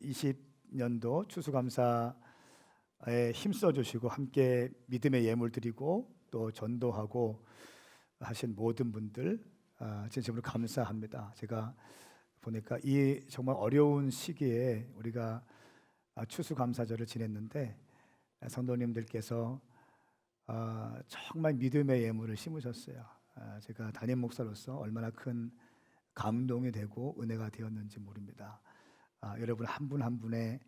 2020년도 추수감사에 힘써 주시고 함께 믿음의 예물 드리고 또 전도하고 하신 모든 분들 진심으로 감사합니다. 제가 보니까 이 정말 어려운 시기에 우리가 추수감사절을 지냈는데 성도님들께서 정말 믿음의 예물을 심으셨어요. 제가 담임 목사로서 얼마나 큰 감동이 되고 은혜가 되었는지 모릅니다. 여러분 한 분 한 분의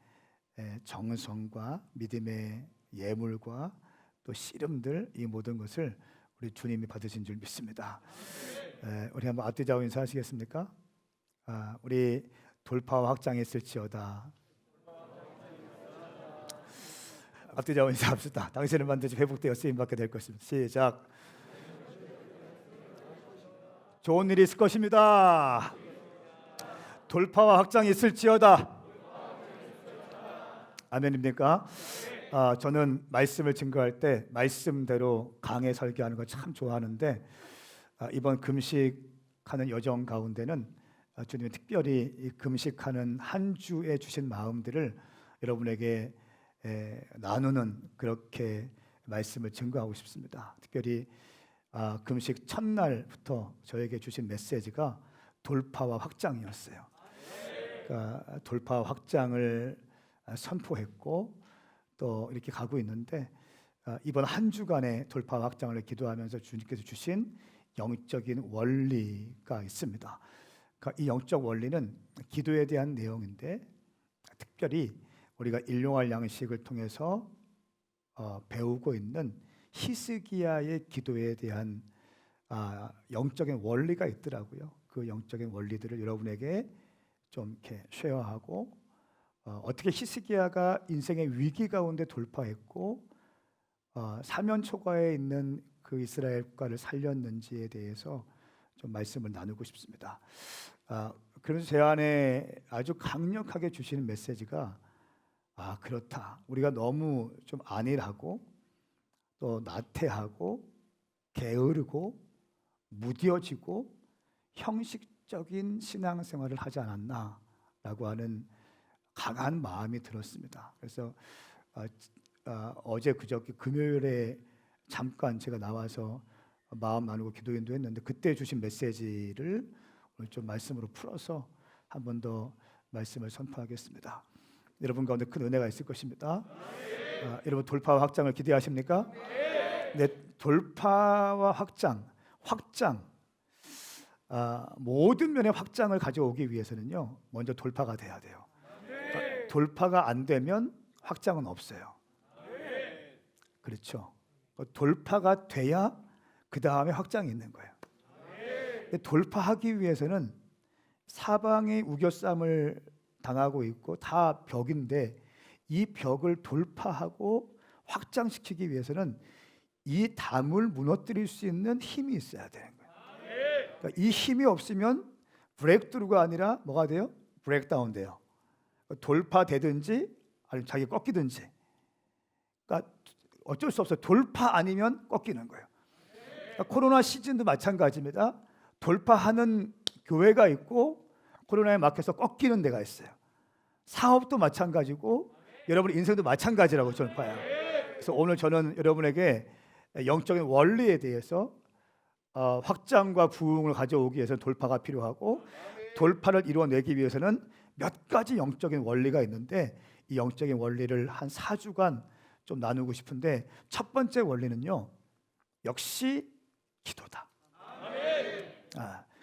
정성과 믿음의 예물과 또 씨름들, 이 모든 것을 우리 주님이 받으신 줄 믿습니다. 우리 한번 앞뒤좌우 인사하시겠습니까? 우리 돌파와 확장했을지어다. 앞뒤좌우 인사합시다. 당신은 반드시 회복되어 쓰임받게 될 것입니다. 시작. 좋은 일이 있을 것입니다. 돌파와 확장이 있을지어다. 아멘입니까? 저는 말씀을 증거할 때 말씀대로 강해 설교하는 거 참 좋아하는데 이번 금식하는 여정 가운데는 주님이 특별히 이 금식하는 한 주에 주신 마음들을 여러분에게 나누는 그렇게 말씀을 증거하고 싶습니다. 특별히 금식 첫날부터 저에게 주신 메시지가 돌파와 확장이었어요. 그러니까 돌파와 확장을 선포했고 또 이렇게 가고 있는데 이번 한 주간의 돌파와 확장을 기도하면서 주님께서 주신 영적인 원리가 있습니다. 그러니까 이 영적 원리는 기도에 대한 내용인데 특별히 우리가 일용할 양식을 통해서 배우고 있는 히스기야의 기도에 대한 영적인 원리가 있더라고요. 그 영적인 원리들을 여러분에게 좀 이렇게 쉐어하고 어떻게 히스기야가 인생의 위기 가운데 돌파했고 사면 초과에 있는 그 이스라엘 국가를 살렸는지에 대해서 좀 말씀을 나누고 싶습니다. 그래서 제 안에 아주 강력하게 주시는 메시지가 그렇다. 우리가 너무 좀 안일하고 또 나태하고 게으르고 무뎌지고 형식적인 신앙생활을 하지 않았나라고 하는 강한 마음이 들었습니다. 그래서 어제 그저께 금요일에 잠깐 제가 나와서 마음 나누고 기도인도 했는데 그때 주신 메시지를 오늘 좀 말씀으로 풀어서 한 번 더 말씀을 선포하겠습니다. 여러분 가운데 큰 은혜가 있을 것입니다. 여러분 돌파와 확장을 기대하십니까? 네, 돌파와 확장, 모든 면의 확장을 가져오기 위해서는요, 먼저 돌파가 돼야 돼요. 그러니까 돌파가 안 되면 확장은 없어요. 그렇죠. 돌파가 돼야 그 다음에 확장이 있는 거예요. 돌파하기 위해서는 사방에 우겨쌈을 당하고 있고 다 벽인데 이 벽을 돌파하고 확장시키기 위해서는 이 담을 무너뜨릴 수 있는 힘이 있어야 되는 거예요. 그러니까 이 힘이 없으면 브레이크트루가 아니라 뭐가 돼요? 브레이크다운 돼요. 돌파되든지 아니면 자기 꺾이든지. 그러니까 어쩔 수 없어요. 돌파 아니면 꺾이는 거예요. 그러니까 코로나 시즌도 마찬가지입니다. 돌파하는 교회가 있고 코로나에 막혀서 꺾이는 데가 있어요. 사업도 마찬가지고 여러분 인생도 마찬가지라고 저는 봐요. 그래서 오늘 저는 여러분에게 영적인 원리에 대해서 확장과 부흥을 가져오기 위해서는 돌파가 필요하고 돌파를 이루어내기 위해서는 몇 가지 영적인 원리가 있는데 이 영적인 원리를 한 4주간 좀 나누고 싶은데 첫 번째 원리는요, 역시 기도다.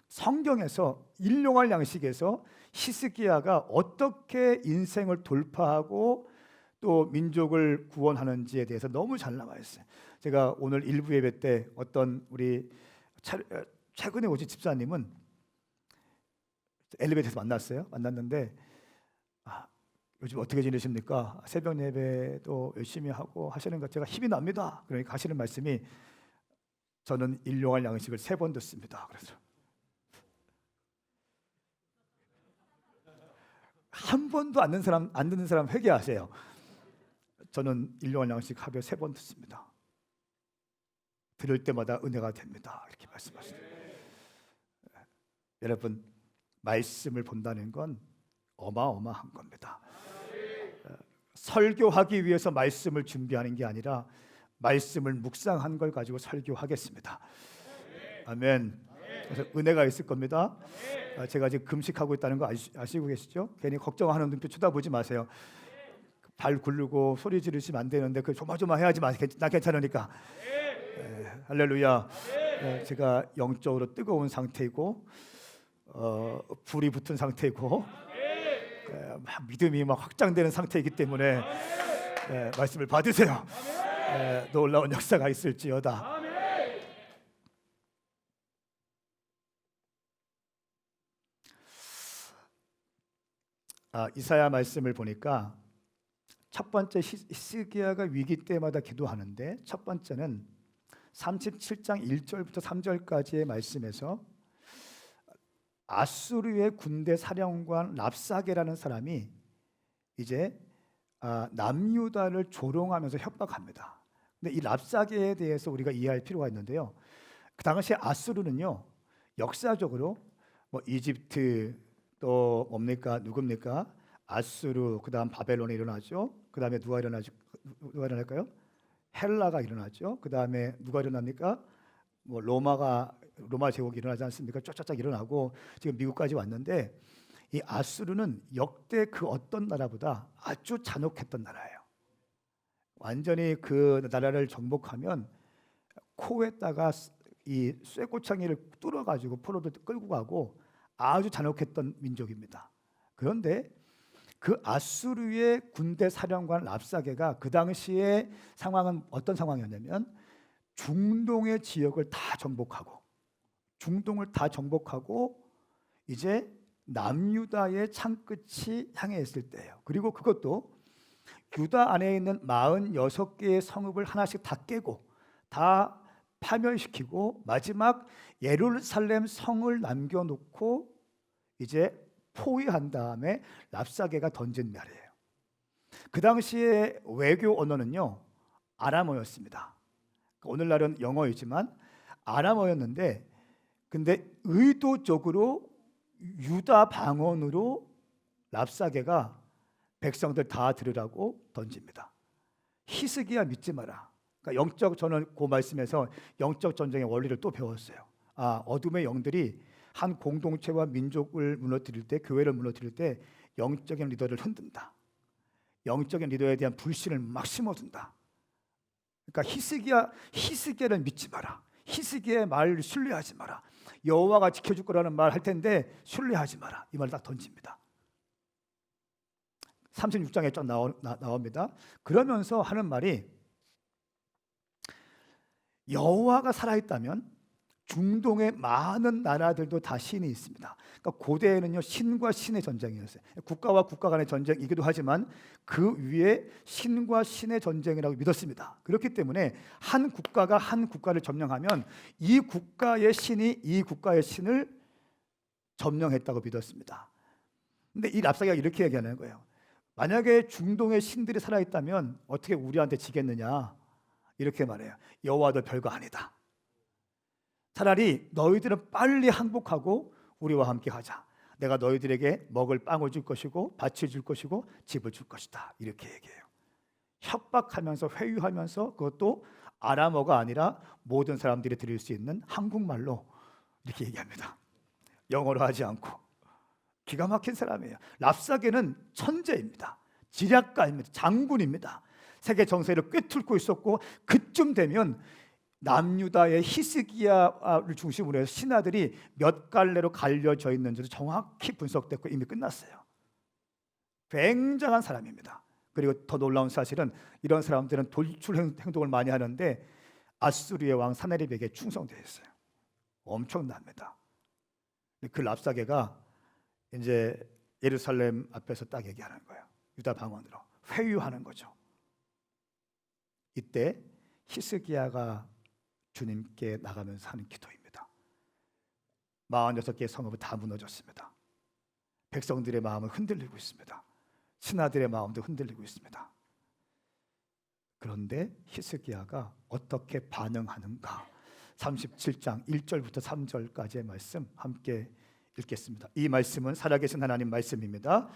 성경에서 일용할 양식에서 히스기야가 어떻게 인생을 돌파하고 또 민족을 구원하는지에 대해서 너무 잘 나와 있어요. 제가 오늘 일부 예배 때 어떤 우리 최근에 오신 집사님은 엘리베이터에서 만났는데 요즘 어떻게 지내십니까? 새벽 예배도 열심히 하고 하시는 것 제가 힘이 납니다. 그러니까 하시는 말씀이 저는 일용할 양식을 3번 듣습니다. 그래서 한 번도 안 듣는 사람 회개하세요. 저는 일용할 양식 하루에 3번 듣습니다. 들을 때마다 은혜가 됩니다. 이렇게 말씀하시네요. 여러분 말씀을 본다는 건 어마어마한 겁니다. 설교하기 위해서 말씀을 준비하는 게 아니라 말씀을 묵상한 걸 가지고 설교하겠습니다. 아멘. 그래서 은혜가 있을 겁니다. 제가 지금 금식하고 있다는 거 아시고 계시죠? 괜히 걱정하는 눈빛 쳐다보지 마세요. 발 굴르고 소리 지르시면 안 되는데 그 조마조마해야지 마세요. 나 괜찮으니까. 할렐루야. 제가 영적으로 뜨거운 상태이고 불이 붙은 상태이고 막 믿음이 막 확장되는 상태이기 때문에 말씀을 받으세요. 놀라운 역사가 있을지어다. 이사야 말씀을 보니까 첫 번째 히스기야가 위기 때마다 기도하는데 첫 번째는 37장 1절부터 3절까지의 말씀에서 아수르의 군대 사령관 랍사게라는 사람이 이제 남유다를 조롱하면서 협박합니다. 근데 이 랍사게에 대해서 우리가 이해할 필요가 있는데요. 그 당시 아수르는요, 역사적으로 뭐 이집트 또 뭡니까 누굽니까 아수르, 그다음 바벨론이 일어나죠. 그다음에 누가 일어날까요? 헬라가 일어나죠. 그다음에 누가 일어납니까? 뭐 로마 제국이 일어나지 않습니까? 쫙쫙쫙 일어나고 지금 미국까지 왔는데 이 아수르는 역대 그 어떤 나라보다 아주 잔혹했던 나라예요. 완전히 그 나라를 정복하면 코에다가 이 쇠고창이를 뚫어가지고 포로를 끌고 가고 아주 잔혹했던 민족입니다. 그런데 그 아수르의 군대 사령관 랍사게가 그 당시의 상황은 어떤 상황이었냐면 중동의 지역을 다 정복하고 이제 남유다의 창끝이 향해 있을 때예요. 그리고 그것도 유다 안에 있는 46개의 성읍을 하나씩 다 깨고 다 파멸시키고 마지막 예루살렘 성을 남겨놓고 이제 포위한 다음에 랍사게가 던진 말이에요. 그 당시에 외교 언어는요 아람어였습니다. 오늘날은 영어이지만 아람어였는데 근데 의도적으로 유다 방언으로 랍사게가 백성들 다 들으라고 던집니다. 히스기야 믿지 마라. 그러니까 저는 그 말씀에서 영적 전쟁의 원리를 또 배웠어요. 어둠의 영들이 한 공동체와 민족을 무너뜨릴 때, 교회를 무너뜨릴 때 영적인 리더를 흔든다. 영적인 리더에 대한 불신을 막 심어둔다. 그러니까 히스기야를 믿지 마라. 히스기야의 말을 신뢰하지 마라. 여호와가 지켜줄 거라는 말 할 텐데 신뢰하지 마라. 이 말을 딱 던집니다. 36장에 쫙 나옵니다. 그러면서 하는 말이 여호와가 살아있다면 중동의 많은 나라들도 다 신이 있습니다. 그러니까 고대에는요 신과 신의 전쟁이었어요. 국가와 국가 간의 전쟁이기도 하지만 그 위에 신과 신의 전쟁이라고 믿었습니다. 그렇기 때문에 한 국가가 한 국가를 점령하면 이 국가의 신이 이 국가의 신을 점령했다고 믿었습니다. 근데 이 랍사게가 이렇게 얘기하는 거예요. 만약에 중동의 신들이 살아있다면 어떻게 우리한테 지겠느냐 이렇게 말해요. 여호와도 별거 아니다. 차라리 너희들은 빨리 항복하고 우리와 함께 하자. 내가 너희들에게 먹을 빵을 줄 것이고 밭을 줄 것이고 집을 줄 것이다. 이렇게 얘기해요. 협박하면서 회유하면서 그것도 아람어가 아니라 모든 사람들이 들을 수 있는 한국말로 이렇게 얘기합니다. 영어로 하지 않고. 기가 막힌 사람이에요. 랍사게는 천재입니다. 지략가입니다. 장군입니다. 세계 정세를 꿰뚫고 있었고 그쯤 되면 남유다의 히스기야를 중심으로 해서 신하들이 몇 갈래로 갈려져 있는지도 정확히 분석됐고 이미 끝났어요. 굉장한 사람입니다. 그리고 더 놀라운 사실은 이런 사람들은 돌출 행동을 많이 하는데 아수르의 왕 사네립에게 충성되어 있어요. 엄청납니다. 그 랍사게가 이제 예루살렘 앞에서 딱 얘기하는 거예요. 유다 방언으로 회유하는 거죠. 이때 히스기야가 주님께 나가면서 하는 기도입니다. 46개의 성읍은 다 무너졌습니다. 백성들의 마음은 흔들리고 있습니다. 신하들의 마음도 흔들리고 있습니다. 그런데 히스기야가 어떻게 반응하는가? 37장 1절부터 3절까지의 말씀 함께 읽겠습니다. 이 말씀은 살아계신 하나님 말씀입니다.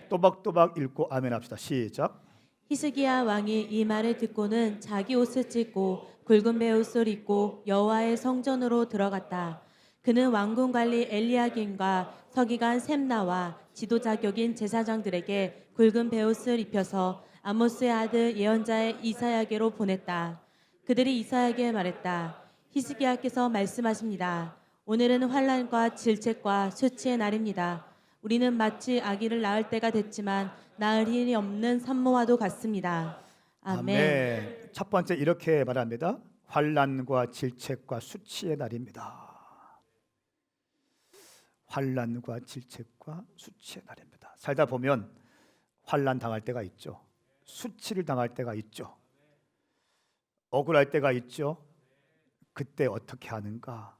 또박또박 읽고 아멘 합시다. 시작. 히스기야 왕이 이 말을 듣고는 자기 옷을 찢고 굵은 베옷을 입고 여호와의 성전으로 들어갔다. 그는 왕궁 관리 엘리야김과 서기관 셈나와 지도자 격인 제사장들에게 굵은 베옷을 입혀서 아모스의 아들 예언자의 이사야에게로 보냈다. 그들이 이사야에게 말했다. 히스기야께서 말씀하십니다. 오늘은 환난과 질책과 수치의 날입니다. 우리는 마치 아기를 낳을 때가 됐지만 낳을 힘이 없는 산모와도 같습니다. 아멘. 첫 번째 이렇게 말합니다. 환난과 질책과 수치의 날입니다. 환난과 질책과 수치의 날입니다. 살다 보면 환난 당할 때가 있죠. 수치를 당할 때가 있죠. 억울할 때가 있죠. 그때 어떻게 하는가?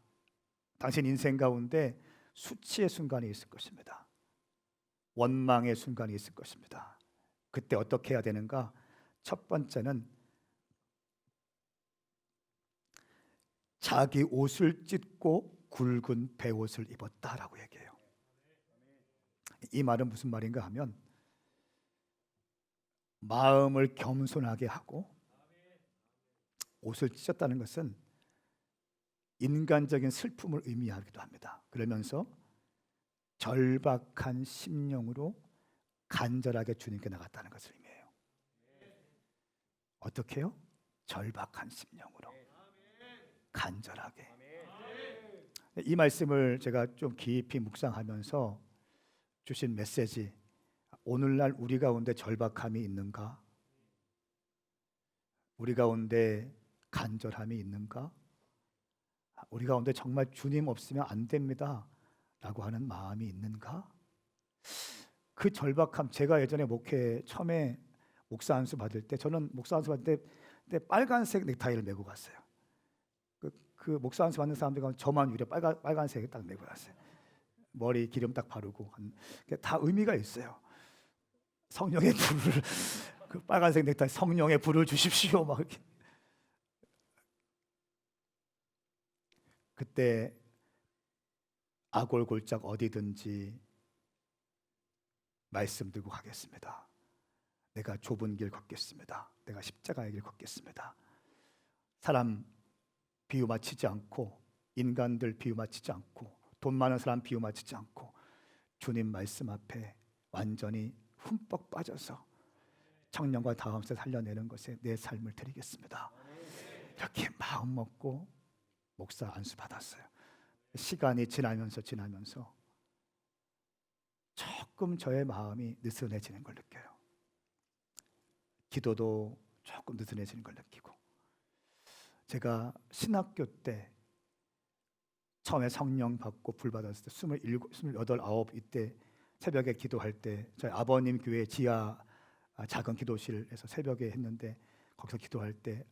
당신 인생 가운데 수치의 순간이 있을 것입니다. 원망의 순간이 있을 것입니다. 그때 어떻게 해야 되는가? 첫 번째는 자기 옷을 찢고 굵은 베옷을 입었다라고 얘기해요. 이 말은 무슨 말인가 하면 마음을 겸손하게 하고 옷을 찢었다는 것은 인간적인 슬픔을 의미하기도 합니다. 그러면서 절박한 심령으로 간절하게 주님께 나갔다는 것을 의미해요. 어떻게 해요? 절박한 심령으로 간절하게. 이 말씀을 제가 좀 깊이 묵상하면서 주신 메시지, 오늘날 우리 가운데 절박함이 있는가? 우리 가운데 간절함이 있는가? 우리 가운데 정말 주님 없으면 안 됩니다 라고 하는 마음이 있는가? 그 절박함, 제가 예전에 목회 처음에 목사 안수 받을 때, 저는 목사 안수 받을 때 빨간색 넥타이를 메고 갔어요. 그 목사 안수 받는 사람들 가운데 저만 유려 빨간색 딱 메고 갔어요. 머리 기름 딱 바르고. 다 의미가 있어요. 성령의 불을 그 빨간색 넥타이, 성령의 불을 주십시오 막 이렇게. 그때 아골골짝 어디든지 말씀 들고 가겠습니다. 내가 좁은 길 걷겠습니다. 내가 십자가의 길 걷겠습니다. 사람 비유 맞추지 않고, 인간들 비유 맞추지 않고, 돈 많은 사람 비유 맞추지 않고, 주님 말씀 앞에 완전히 흠뻑 빠져서 청년과 다음세 살려내는 것에 내 삶을 드리겠습니다. 이렇게 마음 먹고 목사 안수 받았어요. 시간이 지나면서 조금 저의 마음이 느슨해지는 걸 느껴요. 기도도 조금 느슨해지는 걸 느끼고, 제가 신학교 때 처음에 성령 받고 불 받았을 때 27, 28, 9 이때 새벽에 기도할 때 저희 아버님 교회 지하 작은 기도실에서 새벽에 했는데, 거기서 기도할 때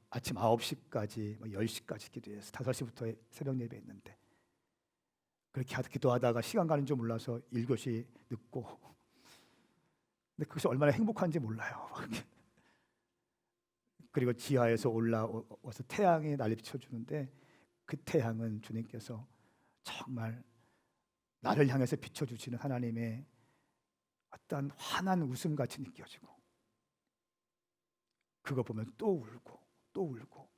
아침 9시까지 10시까지 기도해서 5시부터 새벽 예배 했는데, 그렇게 기도하다가 시간 가는 줄 몰라서 1교시 늦고, 근데 그것이 얼마나 행복한지 몰라요. 그리고 지하에서 올라와서 태양이 난리 비춰주는데, 그 태양은 주님께서 정말 나를 향해서 비춰주시는 하나님의 어떤 환한 웃음같이 느껴지고, 그거 보면 또 울고 또 울고,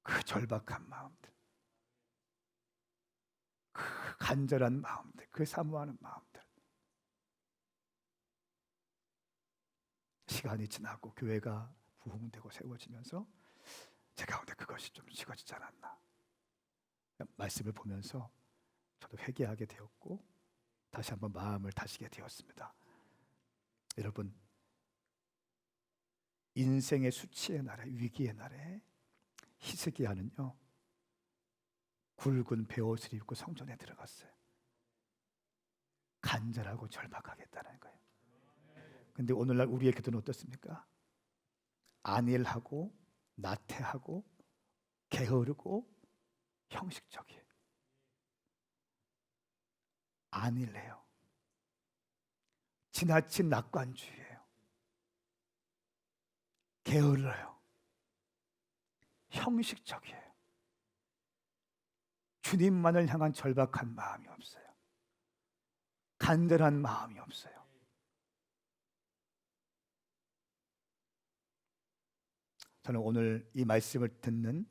그 절박한 마음들, 그 간절한 마음들, 그 사모하는 마음들. 시간이 지나고 교회가 부흥되고 세워지면서 제 가운데 그것이 좀 식어지지 않았나. 말씀을 보면서 저도 회개하게 되었고, 다시 한번 마음을 다시게 되었습니다. 여러분, 인생의 수치의 날에, 위기의 날에 히스기야는요 굵은 베옷을 입고 성전에 들어갔어요. 간절하고 절박하겠다는 거예요. 근데 오늘날 우리의 기도는 어떻습니까? 안일하고 나태하고 게으르고 형식적이에요. 안일해요. 지나친 낙관주의예요. 게을러요. 형식적이에요. 주님만을 향한 절박한 마음이 없어요. 간절한 마음이 없어요. 저는 오늘 이 말씀을 듣는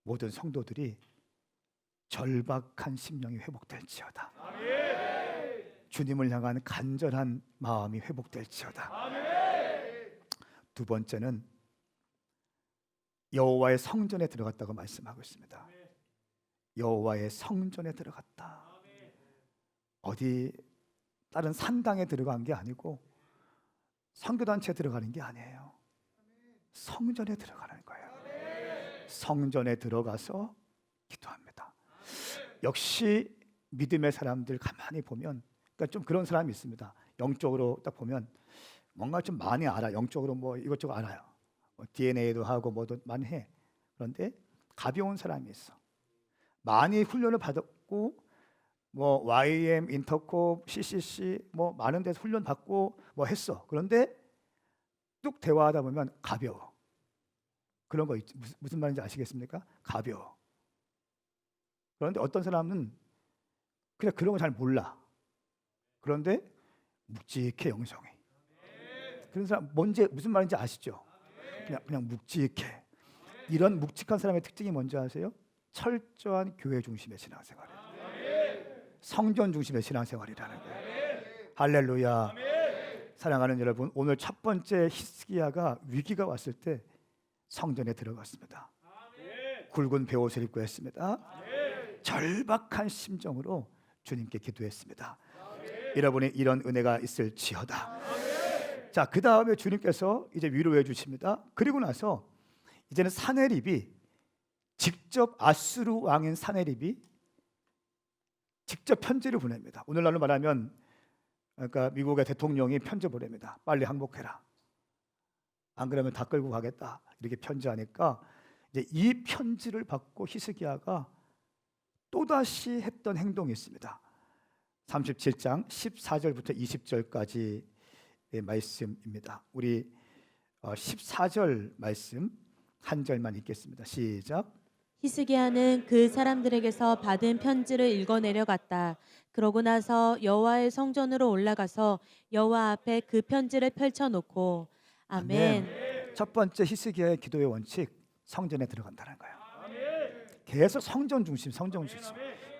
모든 성도들이 절박한 심령이 회복될지어다. 주님을 향한 간절한 마음이 회복될지어다. 두 번째는 여호와의 성전에 들어갔다고 말씀하고 있습니다. 여호와의 성전에 들어갔다. 어디 다른 산당에 들어간 게 아니고 선교단체에 들어가는 게 아니에요. 성전에 들어가는 거예요. 성전에 들어가서 기도합니다. 역시 믿음의 사람들 가만히 보면, 그러니까 좀 그런 사람이 있습니다. 영적으로 딱 보면 뭔가 좀 많이 알아. 영적으로 뭐 이것저것 알아요. 뭐 DNA도 하고 뭐도 많이 해. 그런데 가벼운 사람이 있어. 많이 훈련을 받았고 뭐 YM, 인터콥, CCC 뭐 많은 데서 훈련 받고 뭐 했어. 그런데 뚝 대화하다 보면 가벼워. 그런 거 있지. 무슨 말인지 아시겠습니까? 가벼워. 그런데 어떤 사람은 그냥 그런 거 잘 몰라. 그런데 묵직해, 영성이. 그런 사람 뭔지 무슨 말인지 아시죠? 그냥 묵직해. 이런 묵직한 사람의 특징이 뭔지 아세요? 철저한 교회 중심의 신앙생활이에요. 성전 중심의 신앙생활이라는 거예요. 할렐루야. 사랑하는 여러분, 오늘 첫 번째 히스기야가 위기가 왔을 때 성전에 들어갔습니다. 굵은 베옷을 입고 했습니다. 절박한 심정으로 주님께 기도했습니다. 여러분이 이런 은혜가 있을지어다. 자, 그 다음에 주님께서 이제 위로해 주십니다. 그리고 나서 이제는 사네립이 직접 아수르 왕인 사네립이 직접 편지를 보냅니다. 오늘날로 말하면 그러니까 미국의 대통령이 편지 보냅니다. 빨리 항복해라. 안 그러면 다 끌고 가겠다. 이렇게 편지하니까 이제 이 편지를 받고 히스기야가 또다시 했던 행동이 있습니다. 37장 14절부터 20절까지의 말씀입니다. 우리 14절 말씀 한 절만 읽겠습니다. 시작. 히스기야는 그 사람들에게서 받은 편지를 읽어 내려갔다. 그러고 나서 여호와의 성전으로 올라가서 여호와 앞에 그 편지를 펼쳐놓고 아멘. 첫 번째 히스기야의 기도의 원칙, 성전에 들어간다는 거예요. 계속 성전 중심,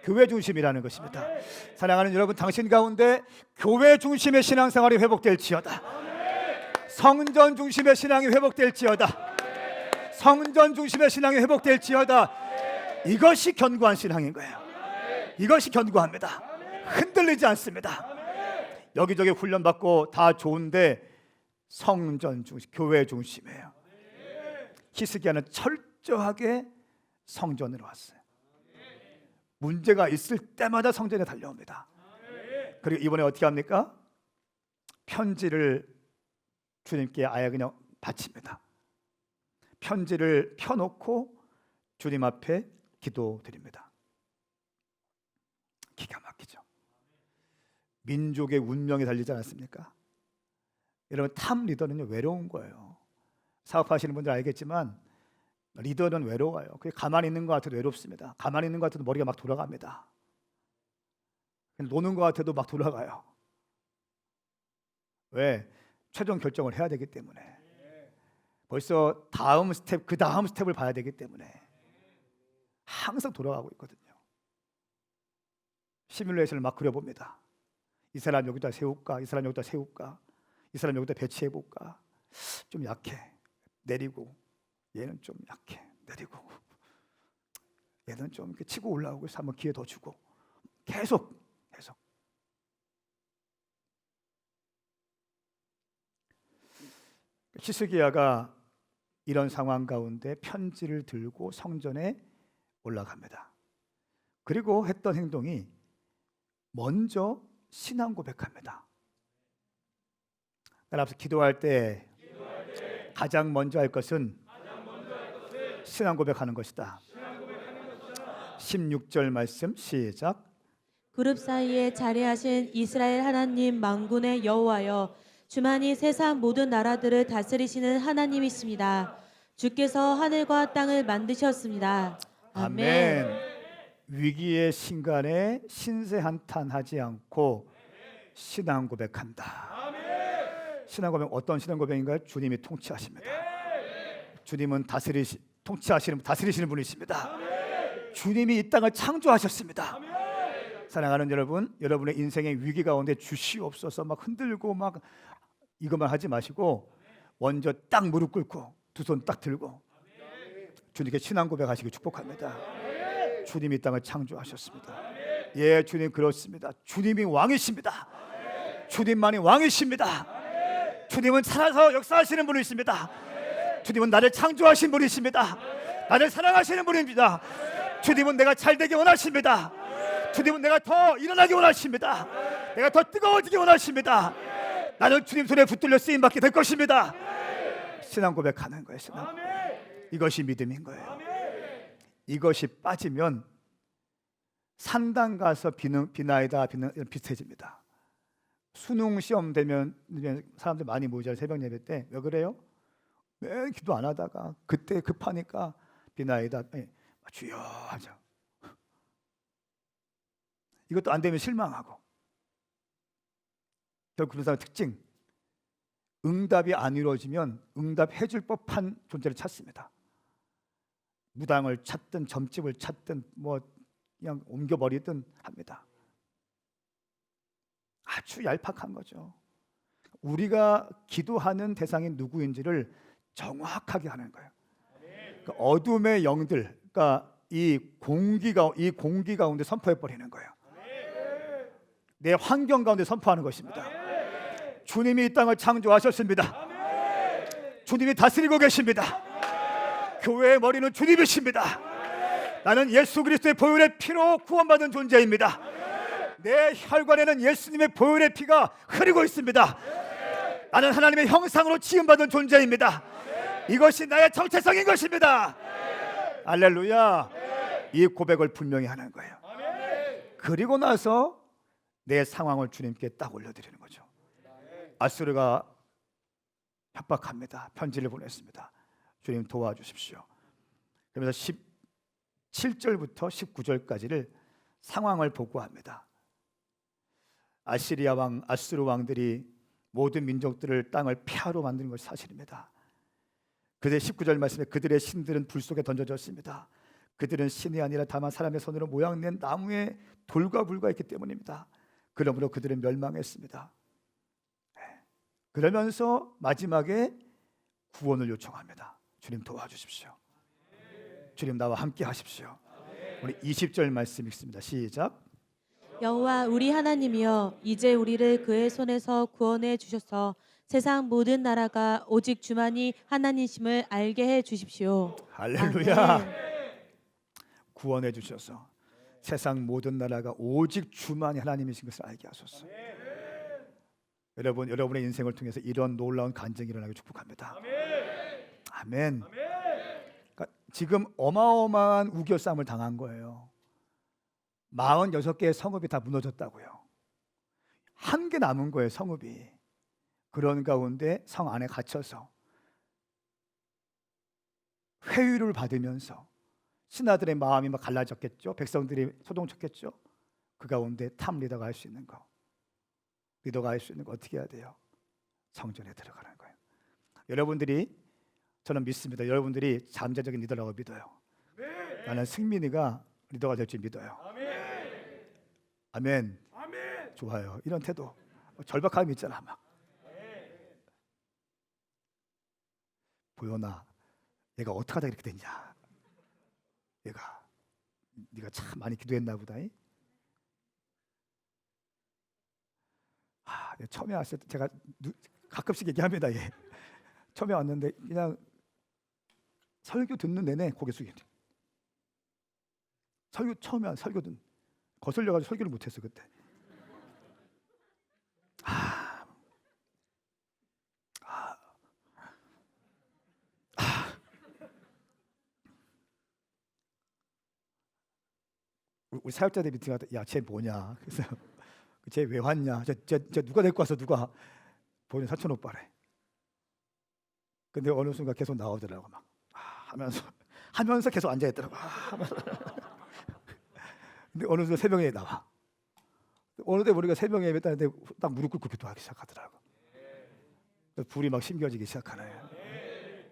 교회 중심이라는 것입니다. 사랑하는 여러분, 당신 가운데 교회 중심의 신앙생활이 회복될지어다. 성전 중심의 신앙이 회복될지어다. 성전 중심의 신앙이 회복될지어다. 이것이 견고한 신앙인 거예요. 이것이 견고합니다. 흔들리지 않습니다. 여기저기 훈련받고 다 좋은데 성전 중심, 교회 중심이에요. 히스기야는 철저하게 성전으로 왔어요. 문제가 있을 때마다 성전에 달려옵니다. 그리고 이번에 어떻게 합니까? 편지를 주님께 아예 그냥 바칩니다. 편지를 펴놓고 주님 앞에 기도드립니다. 기가 막히죠. 민족의 운명이 달리지 않았습니까? 여러분, 탑 리더는요 외로운 거예요. 사업하시는 분들 알겠지만 리더는 외로워요. 그게 가만히 있는 것 같아도 외롭습니다. 가만히 있는 것 같아도 머리가 막 돌아갑니다. 노는 것 같아도 막 돌아가요. 왜? 최종 결정을 해야 되기 때문에. 벌써 다음 스텝, 그 다음 스텝을 봐야 되기 때문에 항상 돌아가고 있거든요. 시뮬레이션을 막 그려봅니다. 이 사람 여기다 세울까? 이 사람 여기다 세울까? 이 사람 여기다 배치해볼까? 좀 약해, 내리고. 얘는 좀 약해, 내리고. 얘는 좀 이렇게 치고 올라오고 해서 한번 기회 더 주고. 계속. 히스기야가 이런 상황 가운데 편지를 들고 성전에 올라갑니다. 그리고 했던 행동이 먼저 신앙 고백합니다. 나는 앞서 기도할 때 가장 먼저 할 것은 신앙 고백하는 것이다. 16절 말씀 시작. 그룹 사이에 자리하신 이스라엘 하나님 만군의 여호와여, 주만이 세상 모든 나라들을 다스리시는 하나님이십니다. 주께서 하늘과 땅을 만드셨습니다. 아멘. 위기의 순간에 신세 한탄하지 않고 신앙 고백한다. 신앙 고백 어떤 신앙 고백인가요? 주님이 통치하십니다. 주님은 다스리시는 분이십니다. 주님이 이 땅을 창조하셨습니다. 사랑하는 여러분, 여러분의 인생의 위기 가운데 주시옵소서 막 흔들고 막 이것만 하지 마시고 먼저 딱 무릎 꿇고 두 손 딱 들고 주님께 신앙 고백하시기 축복합니다. 주님이 이 땅을 창조하셨습니다. 예, 주님 그렇습니다. 주님이 왕이십니다. 주님만이 왕이십니다. 주님은 살아서 역사하시는 분이십니다. 주님은 나를 창조하신 분이십니다. 나를 사랑하시는 분입니다. 주님은 내가 잘되기 원하십니다. 주님은 내가 더 일어나기 원하십니다. 내가 더 뜨거워지기 원하십니다. 나는 주님 손에 붙들려 쓰임받게 될 것입니다. 신앙 고백하는 거예요. 신앙. 이것이 믿음인 거예요. 이것이 빠지면 산당 가서 비나이다 비슷해집니다. 수능 시험 되면 사람들 많이 모이잖아요. 새벽 예배 때. 왜 그래요? 매일 기도 안 하다가 그때 급하니까 비나이다 주여 하죠. 이것도 안 되면 실망하고. 결국 그런 사람의 특징, 응답이 안 이루어지면 응답해 줄 법한 존재를 찾습니다. 무당을 찾든 점집을 찾든 뭐 그냥 옮겨버리든 합니다. 아주 얄팍한 거죠. 우리가 기도하는 대상이 누구인지를 정확하게 하는 거예요. 그러니까 어둠의 영들, 그러니까 이 공기 가운데 선포해 버리는 거예요. 내 환경 가운데 선포하는 것입니다. 주님이 이 땅을 창조하셨습니다. 주님이 다스리고 계십니다. 교회의 머리는 주님이십니다. 나는 예수 그리스도의 보혈의 피로 구원받은 존재입니다. 내 혈관에는 예수님의 보혈의 피가 흐르고 있습니다. 나는 하나님의 형상으로 지음받은 존재입니다. 이것이 나의 정체성인 것입니다. 할렐루야. 이 고백을 분명히 하는 거예요. 그리고 나서 내 상황을 주님께 딱 올려드리는 거죠. 아수르가 협박합니다. 편지를 보냈습니다. 주님 도와주십시오. 그러면서 17절부터 19절까지를 상황을 보고합니다. 아시리아 왕, 아수르 왕들이 모든 민족들을 땅을 폐하로 만드는 것이 사실입니다. 그때 19절 말씀에 그들의 신들은 불 속에 던져졌습니다. 그들은 신이 아니라 다만 사람의 손으로 모양낸 나무의 돌과 불과 있기 때문입니다. 그러므로 그들은 멸망했습니다. 그러면서 마지막에 구원을 요청합니다. 주님 도와주십시오. 주님 나와 함께 하십시오. 우리 20절 말씀 읽습니다. 시작. 여호와 우리 하나님이여 이제 우리를 그의 손에서 구원해 주셔서 세상 모든 나라가 오직 주만이 하나님이심을 알게 해 주십시오. 할렐루야. 아멘. 구원해 주셔서 세상 모든 나라가 오직 주만이 하나님이신 것을 알게 하소서. 여러분의 인생을 통해서 이런 놀라운 간증이 일어나길 축복합니다. 아멘. 그러니까 지금 어마어마한 우겨싸움을 당한 거예요. 46개의 성읍이 다 무너졌다고요. 한 개 남은 거예요, 성읍이. 그런 가운데 성 안에 갇혀서 회유를 받으면서 신하들의 마음이 막 갈라졌겠죠. 백성들이 소동쳤겠죠. 그 가운데 탑 리더가 할 수 있는 거, 리더가 할 수 있는 거 어떻게 해야 돼요? 성전에 들어가는 거예요. 여러분들이, 저는 믿습니다. 여러분들이 잠재적인 리더라고 믿어요. 나는 승민이가 리더가 될 줄 믿어요. 아멘. 좋아요. 이런 태도. 절박함이 있잖아. 막 보현아, 얘가 어떻게 하다 이렇게 됐냐? 네가 참 많이 기도했나 보다. 처음에 왔을 때 제가 가끔씩 얘기합니다. 얘 처음에 왔는데 그냥 설교 듣는 내내 고개 숙이는. 설교 처음에 설교든 거슬려가지고 설교를 못했어 그때. 우리 사역자들 미팅 갔다, 야, 쟤 뭐냐? 그래서 쟤 왜 왔냐? 쟤 누가 데리고 와서 누가 보는 사촌 오빠래. 근데 어느 순간 계속 나오더라고 막 하면서 계속 앉아 있더라고. 근데 어느 순간 새벽에 나와. 어느 때 우리가 새벽에 예배했다는데 딱 무릎 꿇고 기도하기 시작하더라고. 불이 막 심겨지기 시작하네요.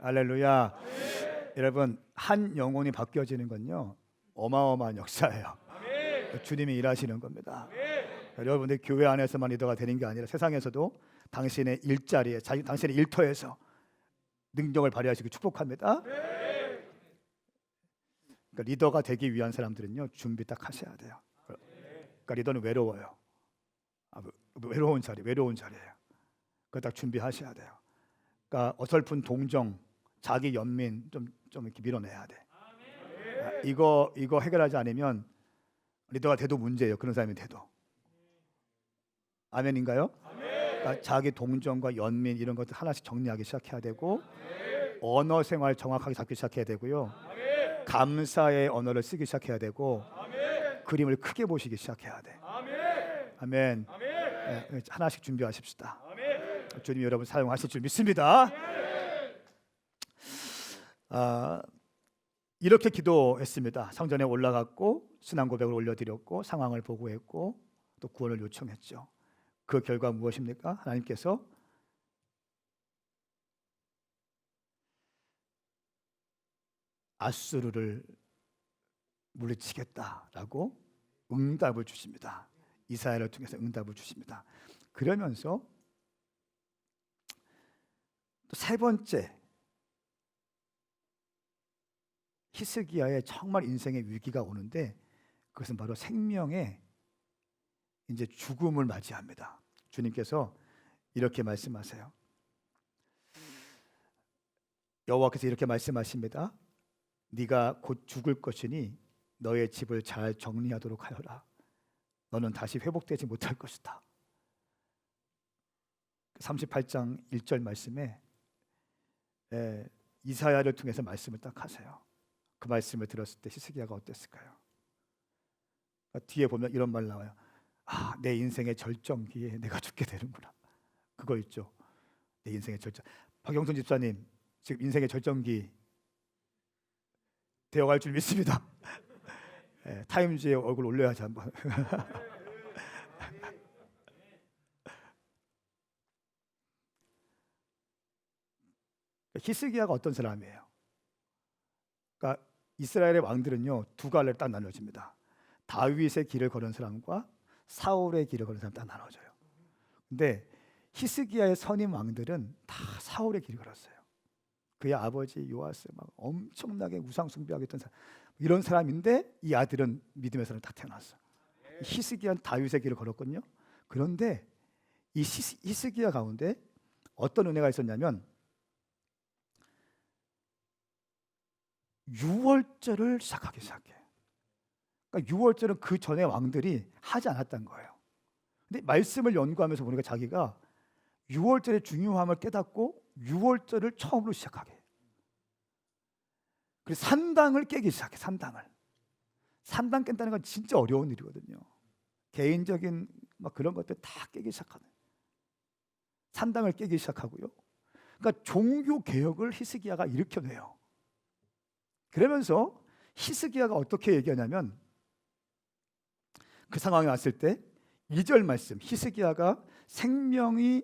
할렐루야. 여러분, 한 영혼이 바뀌어지는 건요 어마어마한 역사예요. 주님이 일하시는 겁니다. 여러분들 교회 안에서만 리더가 되는 게 아니라 세상에서도 당신의 일자리에, 당신의 일터에서 능력을 발휘하시고 축복합니다. 그러니까 리더가 되기 위한 사람들은요 준비 딱 하셔야 돼요. 그러니까 리더는 외로워요. 외로운 자리예요. 그거 딱 준비하셔야 돼요. 그러니까 어설픈 동정, 자기 연민 좀 이렇게 밀어내야 돼. 이거 해결하지 않으면 리더가 돼도 문제예요. 그런 사람이 돼도. 아멘인가요? 그러니까 자기 동정과 연민 이런 것들 하나씩 정리하기 시작해야 되고, 언어 생활 정확하게 잡기 시작해야 되고요. 감사의 언어를 쓰기 시작해야 되고, 그림을 크게 보시기 시작해야 돼. 아멘. 네, 하나씩 준비하십시다. 주님이 여러분 사용하실 줄 믿습니다. 이렇게 기도했습니다. 성전에 올라갔고 신앙 고백을 올려드렸고 상황을 보고했고 또 구원을 요청했죠. 그 결과 무엇입니까? 하나님께서 아수르를 물리치겠다라고 응답을 주십니다. 이사야를 통해서 응답을 주십니다. 그러면서 또 세 번째, 히스기야의 정말 인생의 위기가 오는데 그것은 바로 생명의 이제 죽음을 맞이합니다. 주님께서 이렇게 말씀하세요. 여호와께서 이렇게 말씀하십니다. 네가 곧 죽을 것이니 너의 집을 잘 정리하도록 하여라. 너는 다시 회복되지 못할 것이다. 38장 1절 말씀에 이사야를 통해서 말씀을 딱 하세요. 그 말씀을 들었을 때 히스기야가 어땠을까요? 뒤에 보면 이런 말 나와요. 내 인생의 절정기에 내가 죽게 되는구나. 그거 있죠. 내 인생의 절정. 박영선 집사님 지금 인생의 절정기 되어갈 줄 믿습니다. 타임즈에 얼굴 올려야지 한번. 히스기야가 어떤 사람이에요? 그러니까 이스라엘의 왕들은요 두 갈래로 딱 나눠집니다. 다윗의 길을 걸은 사람과 사울의 길을 걸은 사람 딱 나눠져요. 근데 히스기야의 선임 왕들은 다 사울의 길을 걸었어요. 그의 아버지 요아스 막 엄청나게 우상 숭배하겠던 사람, 이런 사람인데 이 아들은 믿음의 사람이 딱 태어났어. 히스기야는 다윗의 길을 걸었거든요. 그런데 이 히스기야 가운데 어떤 은혜가 있었냐면 유월절을 시작하기 시작해. 그러니까 유월절은 그 전에 왕들이 하지 않았던 거예요. 근데 말씀을 연구하면서 보니까 자기가 유월절의 중요함을 깨닫고 유월절을 처음으로 시작하게 해요. 그래서 산당을 깨기 시작해. 산당 깬다는 건 진짜 어려운 일이거든요. 개인적인 막 그런 것들 다 깨기 시작하는. 산당을 깨기 시작하고요. 그러니까 종교 개혁을 히스기야가 일으켜내요. 그러면서 히스기야가 어떻게 얘기하냐면 그 상황이 왔을 때 2절 말씀, 히스기야가 생명이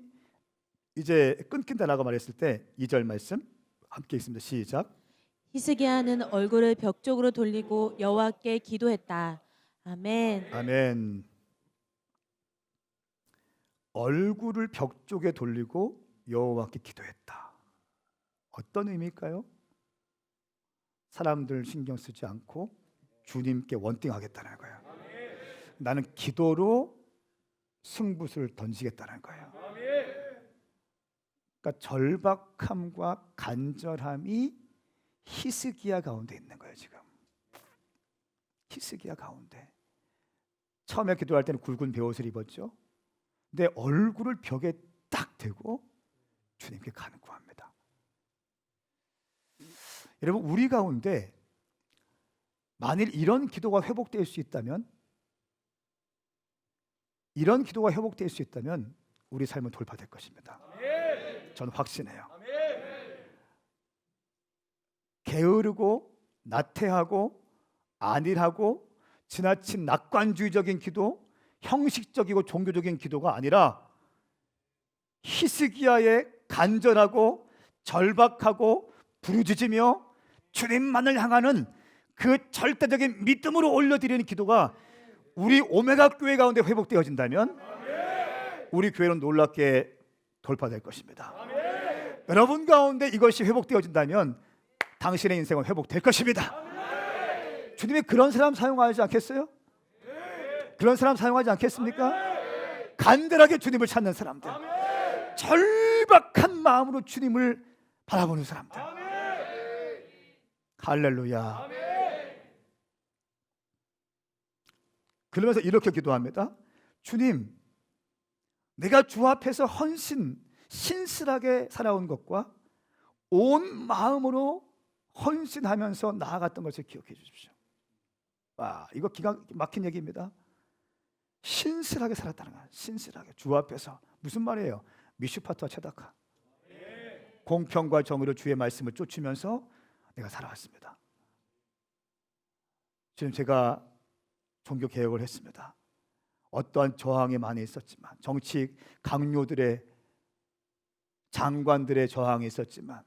이제 끊긴다라고 말했을 때 2절 말씀 함께 읽습니다. 시작. 히스기야는 얼굴을 벽 쪽으로 돌리고 여호와께 기도했다. 아멘. 아멘. 얼굴을 벽 쪽에 돌리고 여호와께 기도했다. 어떤 의미일까요? 사람들 신경 쓰지 않고 주님께 원띵하겠다는 거예요. 나는 기도로 승부수를 던지겠다는 거예요. 그러니까 절박함과 간절함이 히스기야 가운데 있는 거예요. 지금 히스기야 가운데 처음에 기도할 때는 굵은 베옷을 입었죠. 근데 얼굴을 벽에 딱 대고 주님께 간구합니다. 여러분, 우리 가운데 만일 이런 기도가 회복될 수 있다면, 우리 삶은 돌파될 것입니다. 저는 확신해요. 게으르고 나태하고 안일하고 지나친 낙관주의적인 기도, 형식적이고 종교적인 기도가 아니라 히스기야의 간절하고 절박하고 부르짖으며 주님만을 향하는 그 절대적인 믿음으로 올려드리는 기도가 우리 오메가 교회 가운데 회복되어진다면 우리 교회는 놀랍게 돌파될 것입니다. 여러분 가운데 이것이 회복되어진다면 당신의 인생은 회복될 것입니다. 주님이 그런 사람 사용하지 않겠어요? 그런 사람 사용하지 않겠습니까? 간절하게 주님을 찾는 사람들, 절박한 마음으로 주님을 바라보는 사람들. 할렐루야. 그러면서 이렇게 기도합니다. 주님, 내가 주 앞에서 신실하게 살아온 것과 온 마음으로 헌신하면서 나아갔던 것을 기억해 주십시오. 와, 이거 기가 막힌 얘기입니다. 신실하게 살았다는 거예요. 신실하게 주 앞에서. 무슨 말이에요? 미슈파트와 체다카, 공평과 정의로 주의 말씀을 쫓으면서 내가 살아왔습니다. 지금 제가 종교 개혁을 했습니다. 어떠한 저항이 많이 있었지만, 정치 강요들의, 장관들의 저항이 있었지만,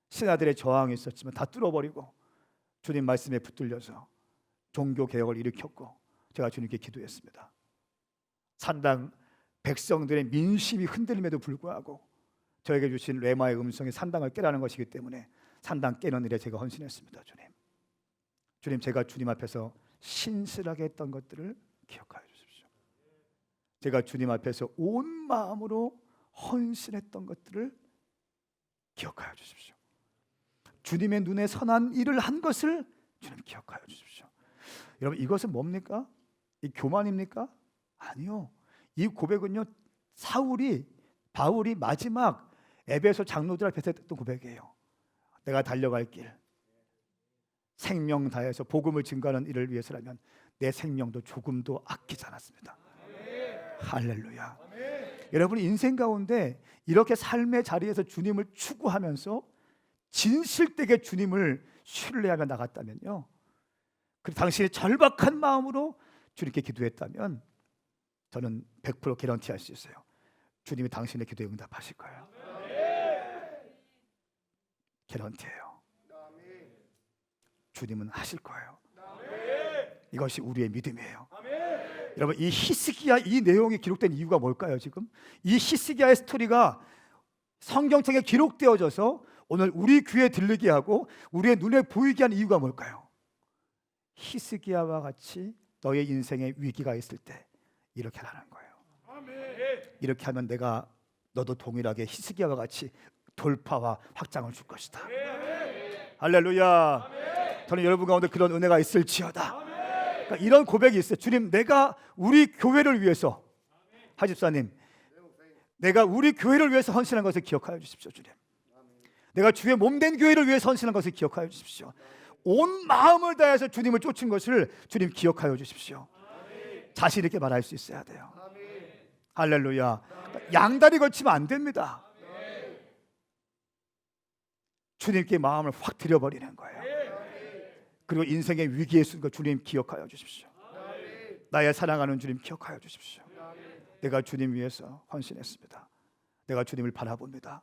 신하들의 저항이 있었지만 다 뚫어버리고 주님 말씀에 붙들려서 종교 개혁을 일으켰고, 제가 주님께 기도했습니다. 산당 백성들의 민심이 흔들림에도 불구하고 저에게 주신 레마의 음성이 산당을 깨라는 것이기 때문에 산당 깨는 일에 제가 헌신했습니다. 주님, 제가 주님 앞에서 신실하게 했던 것들을 기억하여 주십시오. 제가 주님 앞에서 온 마음으로 헌신했던 것들을 기억하여 주십시오. 주님의 눈에 선한 일을 한 것을 주님 기억하여 주십시오. 여러분, 이것은 뭡니까? 이 교만입니까? 아니요. 이 고백은요, 바울이 마지막 에베소 장로들 앞에서 했던 고백이에요. 내가 달려갈 길, 생명 다해서 복음을 증거하는 일을 위해서라면 내 생명도 조금도 아끼지 않았습니다. 할렐루야. 여러분, 인생 가운데 이렇게 삶의 자리에서 주님을 추구하면서 진실되게 주님을 신뢰하며 나갔다면요, 그 당신의 절박한 마음으로 주님께 기도했다면 저는 100% 개런티할 수 있어요. 주님이 당신의 기도에 응답하실 거예요. 개런티예요. 주님은 하실 거예요. 이것이 우리의 믿음이에요. 여러분, 이 히스기야, 이 내용이 기록된 이유가 뭘까요? 지금 이 히스기야의 스토리가 성경책에 기록되어져서 오늘 우리 귀에 들리게 하고 우리의 눈에 보이게 한 이유가 뭘까요? 히스기야와 같이 너의 인생에 위기가 있을 때 이렇게 하라는 거예요. 이렇게 하면 내가 너도 동일하게 히스기야와 같이 돌파와 확장을 줄 것이다. 할렐루야. 저는 여러분 가운데 그런 은혜가 있을지어다. 그러니까 이런 고백이 있어요. 주님, 내가 우리 교회를 위해서, 하집사님, 내가 우리 교회를 위해서 헌신한 것을 기억하여 주십시오. 주님, 내가 주의 몸된 교회를 위해서 헌신한 것을 기억하여 주십시오. 온 마음을 다해서 주님을 쫓은 것을 주님 기억하여 주십시오. 자신 있게 말할 수 있어야 돼요. 할렐루야. 양다리 걸치면 안 됩니다. 주님께 마음을 확 들여버리는 거예요. 그리고 인생의 위기에 쓴 것 주님 기억하여 주십시오. 나의 사랑하는 주님 기억하여 주십시오. 내가 주님 위해서 헌신했습니다. 내가 주님을 바라봅니다.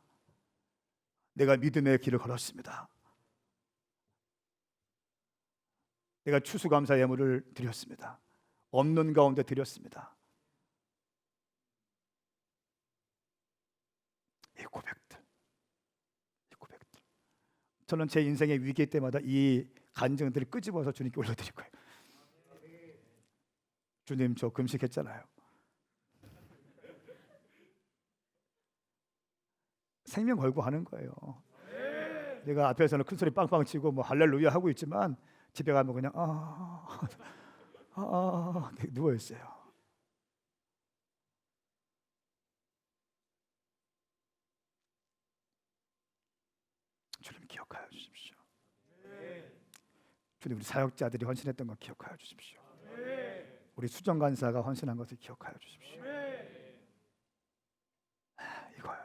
내가 믿음의 길을 걸었습니다. 내가 추수감사 예물을 드렸습니다. 없는 가운데 드렸습니다. 이 고백들. 저는 제 인생의 위기 때마다 이 간증들을 끄집어서 주님께 올려드릴 거예요. 주님, 저 금식했잖아요. 생명 걸고 하는 거예요. 내가 앞에서는 큰 소리 빵빵 치고 뭐 할렐루야 하고 있지만 집에 가면 그냥 누워 있어요. 주님 기억하여 주십시오. 주님, 우리 사역자들이 헌신했던 것 기억하여 주십시오. 우리 수정 간사가 헌신한 것을 기억하여 주십시오. 이거요.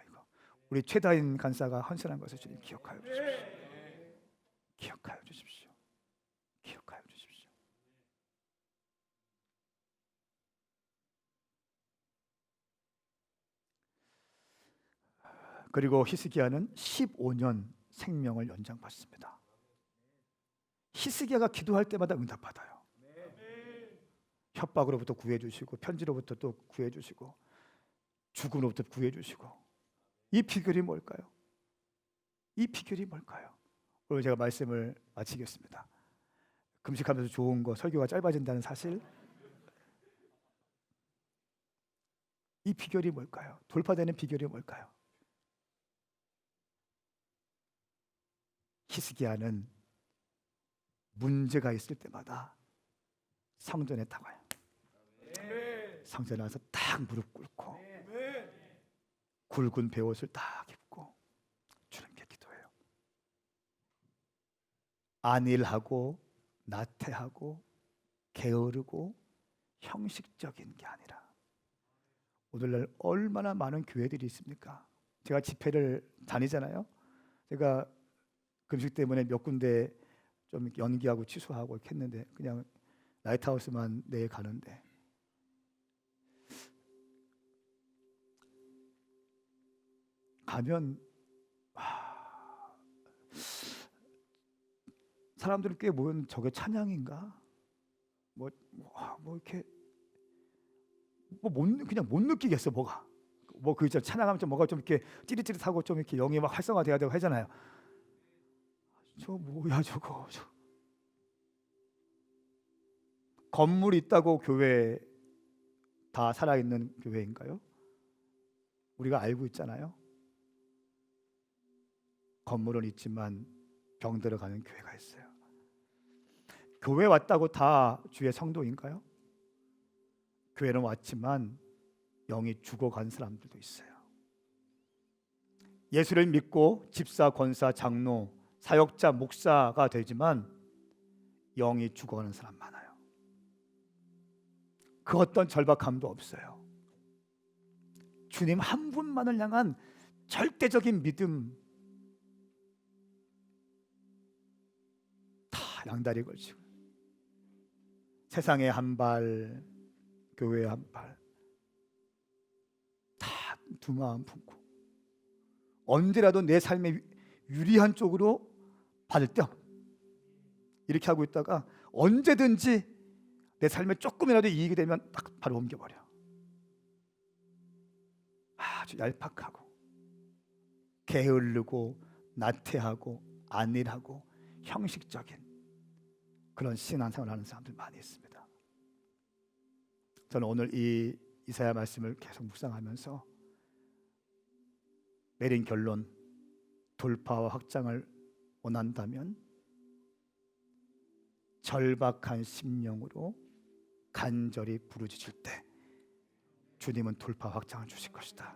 우리 최다인 간사가 헌신한 것을 주님 기억하여 주십시오. 기억하여 주십시오. 기억하여 주십시오. 그리고 히스기야는 15년 생명을 연장받습니다. 히스기야가 기도할 때마다 응답받아요. 협박으로부터 구해주시고 편지로부터 또 구해주시고 죽음으로부터 구해주시고. 이 비결이 뭘까요? 이 비결이 뭘까요? 오늘 제가 말씀을 마치겠습니다. 금식하면서 좋은 거, 설교가 짧아진다는 사실, 이 비결이 뭘까요? 돌파되는 비결이 뭘까요? 히스기야는 문제가 있을 때마다 성전에 다가요. 성전에 와서 딱 무릎 꿇고 굵은 베옷을 딱 입고 주님께 기도해요. 안일하고 나태하고 게으르고 형식적인 게 아니라, 오늘날 얼마나 많은 교회들이 있습니까? 제가 집회를 다니잖아요. 제가 금식 때문에 몇 군데 좀 연기하고 취소하고 이렇게 했는데, 그냥 라이트하우스만 내일 가는데 가면 사람들이 꽤 모인, 저게 찬양인가? 뭐 이렇게 그냥 못 느끼겠어. 뭐가 그 있잖아, 찬양하면 좀 뭐가 좀 이렇게 찌릿찌릿하고 좀 이렇게 영이 막 활성화돼야 되고 하잖아요. 저 뭐야 저거. 건물이 있다고 교회 다 살아있는 교회인가요? 우리가 알고 있잖아요. 건물은 있지만 병들어 가는 교회가 있어요. 교회 왔다고 다 주의 성도인가요? 교회는 왔지만 영이 죽어간 사람들도 있어요. 예수를 믿고 집사, 권사, 장로, 사역자, 목사가 되지만 영이 죽어가는 사람 많아요. 그 어떤 절박함도 없어요. 주님 한 분만을 향한 절대적인 믿음, 다 양다리 걸치고 세상에 한 발, 교회에 한 발, 다 두 마음 품고 언제라도 내 삶에 유리한 쪽으로 받을 때 이렇게 하고 있다가 언제든지 내 삶에 조금이라도 이익이 되면 딱 바로 옮겨버려. 아주 얄팍하고 게으르고 나태하고 안일하고 형식적인 그런 신앙생활을 하는 사람들 많이 있습니다. 저는 오늘 이 이사야 말씀을 계속 묵상하면서 내린 결론, 돌파와 확장을 원한다면 절박한 심령으로 간절히 부르짖을 때 주님은 돌파 확장을 주실 것이다.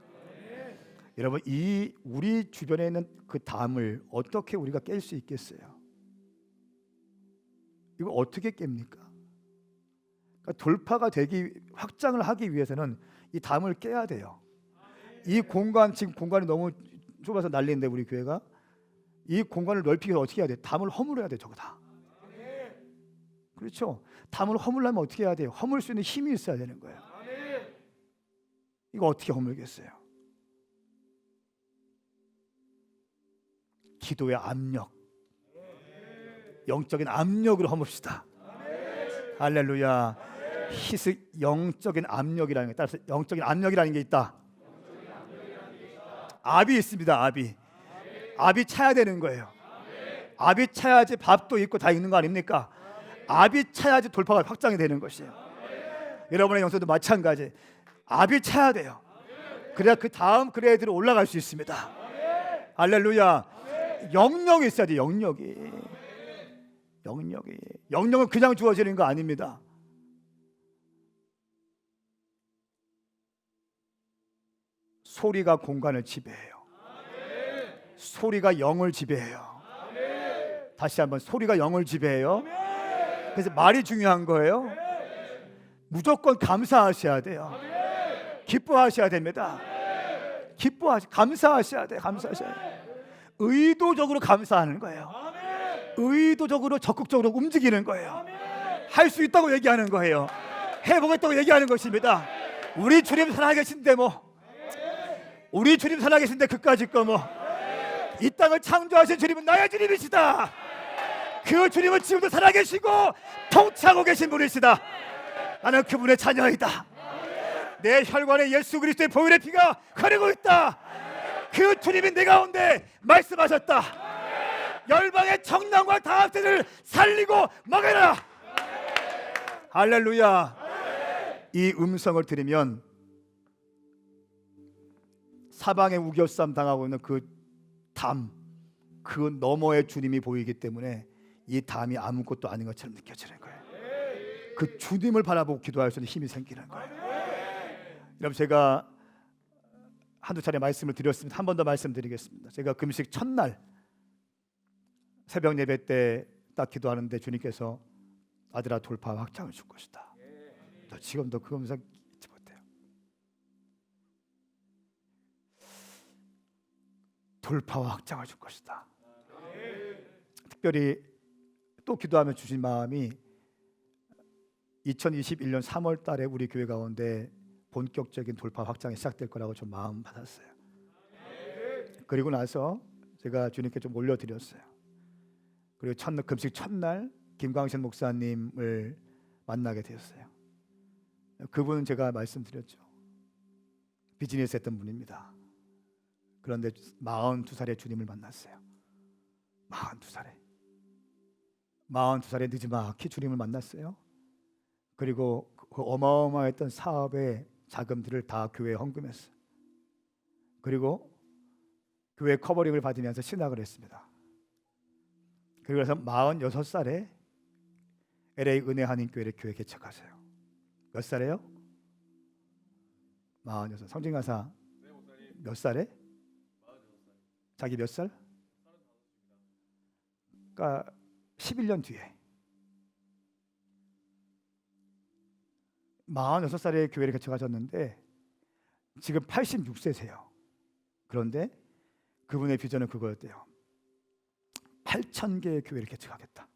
여러분, 이 우리 주변에 있는 그 담을 어떻게 우리가 깰 수 있겠어요? 이거 어떻게 깹니까? 그러니까 돌파가 되기, 확장을 하기 위해서는 이 담을 깨야 돼요. 이 공간, 지금 공간이 너무 좁아서 난리인데 우리 교회가 이 공간을 넓히기 위해서 어떻게 해야 돼? 담을 허물어야 돼. 저거 다. 그렇죠? 담을 허물려면 어떻게 해야 돼요? 허물 수 있는 힘이 있어야 되는 거예요. 이거 어떻게 허물겠어요? 기도의 압력, 영적인 압력으로 허뭅시다. 할렐루야. 영적인 압력이라는 게, 따라서 영적인 압력이라는 게 있다. 압이 있습니다. 압이 차야 되는 거예요. 압이 차야지 밥도 있고 다 있는 거 아닙니까? 압이 차야지 돌파가 확장이 되는 것이에요. 여러분의 영성도 마찬가지. 압이 차야 돼요. 그래야 그 다음 그레이드로 올라갈 수 있습니다. 할렐루야. 영역이 있어야 돼요. 영역은 그냥 주어지는 거 아닙니다. 소리가 공간을 지배해요. 소리가 영을 지배해요. 다시 한번, 소리가 영을 지배해요. 그래서 말이 중요한 거예요. 무조건 감사하셔야 돼요. 기뻐하셔야 됩니다. 감사하셔야 돼요. 의도적으로 감사하는 거예요. 의도적으로 적극적으로 움직이는 거예요. 할 수 있다고 얘기하는 거예요. 해보겠다고 얘기하는 것입니다. 우리 주님 살아계신데 뭐 우리 주님 살아계신데 그까짓 거 뭐. 이 땅을 창조하신 주님은 나의 주님이시다. 그 주님은 지금도 살아계시고 통치하고 계신 분이시다. 나는 그분의 자녀이다. 내 혈관에 예수 그리스도의 보혈의 피가 흐르고 있다. 그 주님이 내 가운데 말씀하셨다. 열방의 정령과 다합세를 살리고 먹여라. 할렐루야. 이 음성을 들으면 사방에 우겨쌈 당하고 있는 그 담, 그 너머의 주님이 보이기 때문에 이 담이 아무것도 아닌 것처럼 느껴지는 거예요. 그 주님을 바라보고 기도할 수 있는 힘이 생기는 거예요. 여러분, 제가 한두 차례 말씀을 드렸습니다. 한 번 더 말씀드리겠습니다. 제가 금식 첫날 새벽 예배 때 딱 기도하는데 주님께서 아들아 돌파와 확장을 줄 것이다. 지금도 그 음성 잊지 못해요. 돌파와 확장을 줄 것이다. 특별히 또 기도하며 주신 마음이 2021년 3월 달에 우리 교회 가운데 본격적인 돌파 확장이 시작될 거라고 좀 마음 받았어요. 그리고 나서 제가 주님께 좀 올려드렸어요. 그리고 금식 첫날 김광신 목사님을 만나게 되었어요. 그분은 제가 말씀드렸죠. 비즈니스 했던 분입니다. 그런데 42살에 주님을 만났어요. 42살에 늦지막히 주님을 만났어요. 그리고 그 어마어마했던 사업의 자금들을 다 교회에 헌금했어요. 그리고 교회 커버링을 받으면서 신학을 했습니다. 그래서 46살에 LA 은혜 한인교회를 교회 개척하세요. 몇 살에요? 46. 성진가사 몇 살에? 자기 몇 살? 그러니까 11년 뒤에 46살에 교회를 개척하셨는데 지금 86세세요. 그런데 그분의 비전은 그거였대요. 8,000개의 교회를 개척하겠다.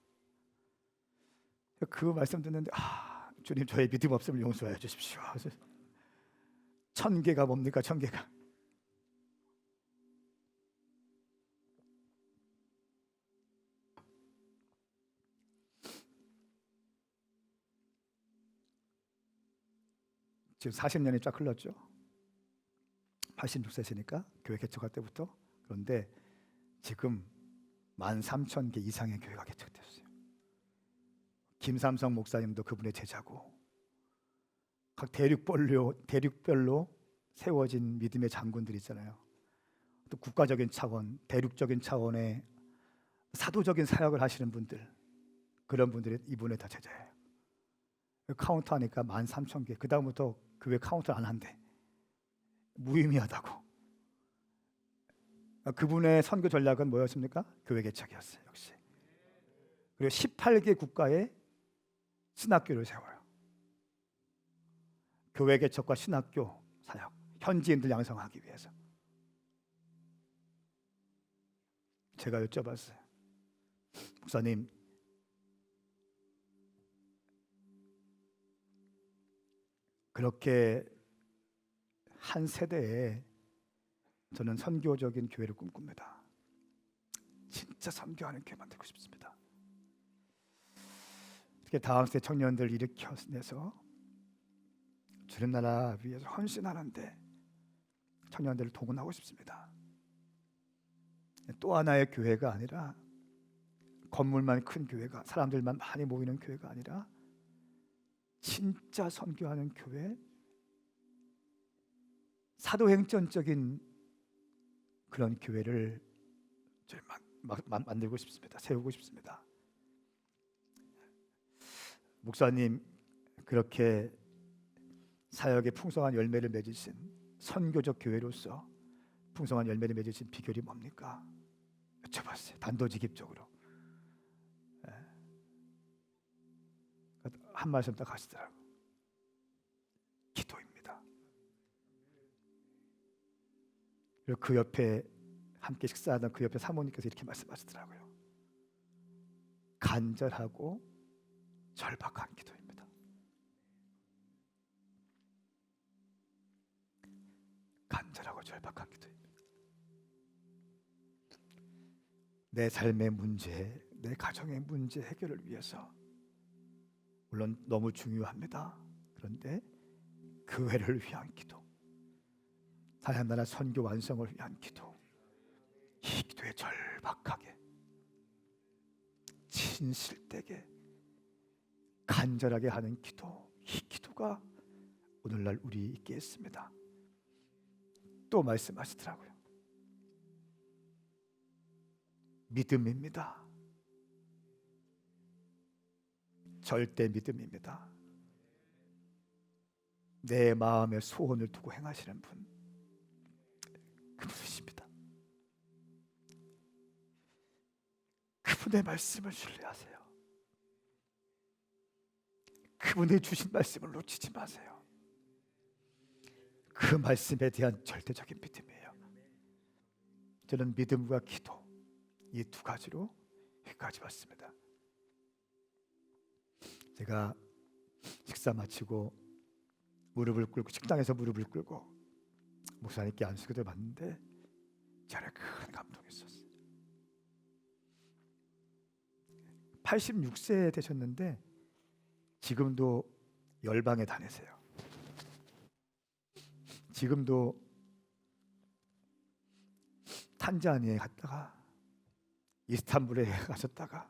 그 말씀 듣는데 주님 저의 믿음 없음을 용서해 주십시오. 1,000개가 뭡니까? 1,000개가 지금 40년이 쫙 흘렀죠. 86세시니까 교회 개척할 때부터. 그런데 지금 13,000개 이상의 교회가 개척됐어요. 김삼성 목사님도 그분의 제자고, 각 대륙별로 세워진 믿음의 장군들 있잖아요. 또 국가적인 차원, 대륙적인 차원의 사도적인 사역을 하시는 분들, 그런 분들이 이분의 다 제자예요. 카운트하니까 13,000개. 그 다음부터 교회 카운트를 안 한대. 무의미하다고. 그분의 선교 전략은 뭐였습니까? 교회 개척이었어요. 역시. 그리고 18개 국가에 신학교를 세워요. 교회 개척과 신학교 사역, 현지인들 양성하기 위해서. 제가 여쭤봤어요. 목사님, 그렇게 한 세대에 저는 선교적인 교회를 꿈꿉니다. 진짜 선교하는 교회 만들고 싶습니다. 특히 다음 세대 청년들 일으켜내서 주님 나라 위해서 헌신하는데 청년들을 동원하고 싶습니다. 또 하나의 교회가 아니라 건물만 큰 교회가, 사람들만 많이 모이는 교회가 아니라 진짜 선교하는 교회, 사도행전적인 그런 교회를 만들고 싶습니다. 세우고 싶습니다. 목사님, 그렇게 사역에 풍성한 열매를 맺으신, 선교적 교회로서 풍성한 열매를 맺으신 비결이 뭡니까? 여쭤봤어요. 단도직입적으로. 한 말씀 딱 하시더라고요. 기도입니다. 그리고 그 옆에 함께 식사하던 그 옆에 사모님께서 이렇게 말씀하시더라고요. 간절하고 절박한 기도입니다. 간절하고 절박한 기도입니다. 내 삶의 문제, 내 가정의 문제 해결을 위해서 물론 너무 중요합니다. 그런데 교회를 위한 기도, 하나님 나라 선교 완성을 위한 기도, 이 기도에 절박하게 진실되게 간절하게 하는 기도, 이 기도가 오늘날 우리 있게 했습니다. 또 말씀하시더라고요. 믿음입니다. 절대 믿음입니다. 내 마음의 소원을 두고 행하시는 분, 그분이십니다. 그분의 말씀을 신뢰하세요. 그분이 주신 말씀을 놓치지 마세요. 그 말씀에 대한 절대적인 믿음이에요. 저는 믿음과 기도, 이 두 가지로 여기까지 왔습니다. 제가 식사 마치고 무릎을 꿇고, 식당에서 무릎을 꿇고 목사님께 안수기도 받는데 저는 큰 감동이 있었어요. 86세 되셨는데 지금도 열방에 다니세요. 지금도 탄자니아에 갔다가 이스탄불에 가셨다가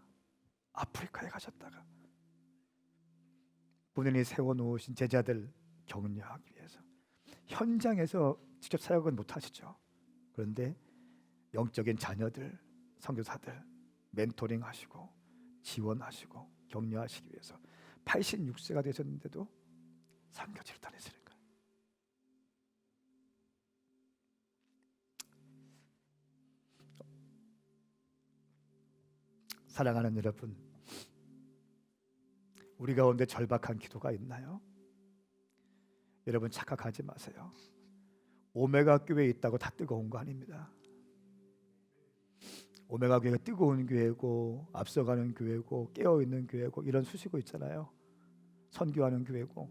아프리카에 가셨다가 본인이 세워놓으신 제자들 격려하기 위해서 현장에서 직접 사역은 못하시죠. 그런데 영적인 자녀들, 선교사들 멘토링 하시고 지원하시고 격려하시기 위해서 86세가 되셨는데도 선교지를 다니시는 거예요. 사랑하는 여러분, 우리 가운데 절박한 기도가 있나요? 여러분 착각하지 마세요. 오메가 교회에 있다고 다 뜨거운 거 아닙니다. 오메가 교회가 뜨거운 교회고 앞서가는 교회고 깨어있는 교회고 이런 수식어 있잖아요. 선교하는 교회고.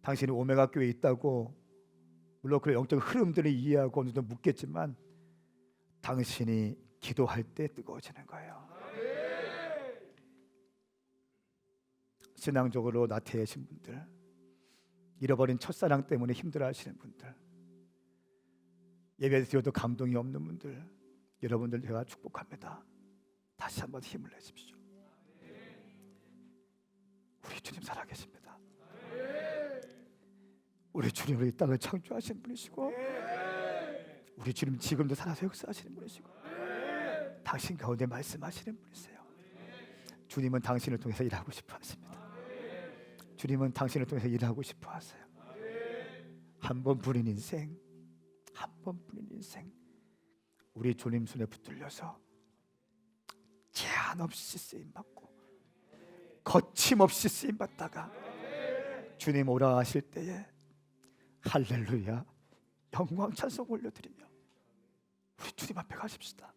당신이 오메가 교회에 있다고 물론 그 영적 흐름들을 이해하고 어느 정도 묻겠지만 당신이 기도할 때 뜨거워지는 거예요. 신앙적으로 나태해진 분들, 잃어버린 첫사랑 때문에 힘들어하시는 분들, 예배 드려도 감동이 없는 분들, 여러분들 제가 축복합니다. 다시 한번 힘을 내십시오. 우리 주님 살아계십니다. 우리 주님은 이 땅을 창조하신 분이시고 우리 주님 지금도 살아서 역사하시는 분이시고 당신 가운데 말씀하시는 분이세요. 주님은 당신을 통해서 일하고 싶어 하십니다. 주님은 당신을 통해서 일하고 싶어 하세요. 한 번뿐인 인생, 한 번뿐인 인생 우리 주님 손에 붙들려서 제한 없이 쓰임받고 거침없이 쓰임받다가 주님 오라 하실 때에 할렐루야 영광 찬송 올려드리며 우리 주님 앞에 가십시다.